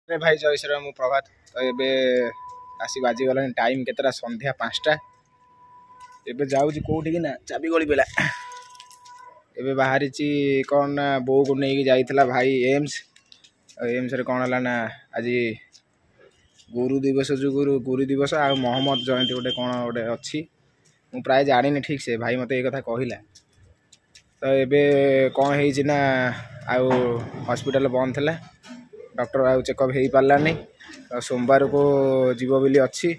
अरे भाई जय श्री राम प्रभात। तो ये आसी बाजीगला टाइम केतरा संध्या 5टा। एबे जाऊँ कौटी ना चाबी गली पेला एबे बाहरी कौन ना बो को नहीं जाइला भाई एम्स रे कौन है ना आज गुरु दिवस जो गुरु दिवस आ मोहम्मद जयंती गोटे कौन गोटे अच्छी मु प्राय जानी ठीक से भाई मत ये कथा कहला। तो एबे कौन है ना आउ हॉस्पिटल बंद थला डॉक्टर आउ चेकअप हो पारा नहीं। तो सोमवार को जीव बोली अच्छी।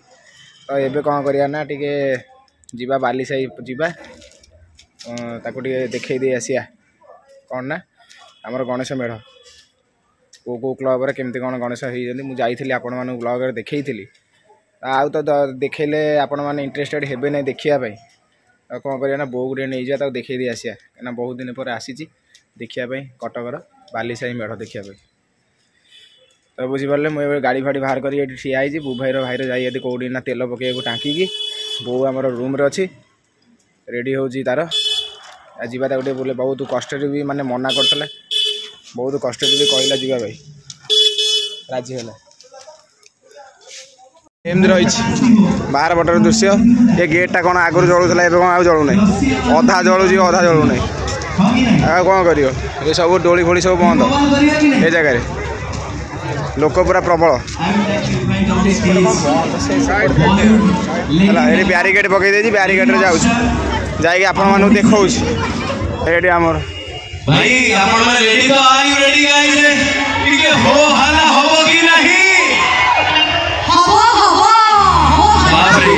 तो एबे कौन करिया ना टिके जीवा बाली साही जीवा ताको टिके देखई दे आसिया कौन ना आमर गणेश मेढ़ को क्लब रे केमती कौन गणेश होती मुझे जाइली आपण मानक ब्लॉग रे देखई आउ तो देखले आपण मैंने इंटरेस्टेड हेबे नहीं देखापी। कौन करिया ना बो गुटे नहीं जा देखई दे आसिया कहीं बहुत दिन पर आसी देखापी कटकर बाली साही मेढ़ देखापी। तो बुझीपारे मुझे गाड़ी फाड़ी बाहर कर ठिया बो भाईर जाइए कौटी ना तेल पकड़ टाँकी बो आम रूम रे अच्छी रेडी हो तार जीवा गोटे बोले बहुत कष्ट भी माने मना करता बहुत कष्ट भी कहला जीवा भाई राजी है एमती रही बाहर बटर दृश्य। ये गेटा कौन आगुरी जलूला ए कौन जलूना अधा जलुची अधा जलूना कौन कर ये सब डोली फोली सब बंद ए जगह लोक पूरा प्रबल ये ब्यारिकेड पकई ब्यारिकेड रे जाऊँ आपण देखा ये आमर भाई आपण माने रेडी तो आर यू रेडी गाइस टिके हो हाला होबो कि नहीं होबो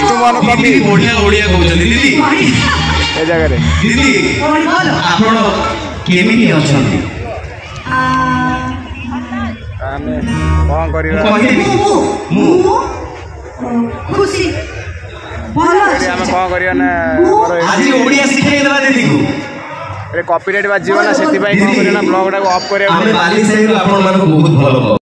तू मन कभी बढ़िया ओडिया कहउछन दीदी ए जगह रे दीदी आपण केमिति अछंती आमे कोन करिवा खुशी भलो आमे कोन करिया ना आज ओडिया सिखाई देबा दीदी को कॉपीराइट बाजीव ना से ब्लॉग टाक ऑफ कर बहुत भल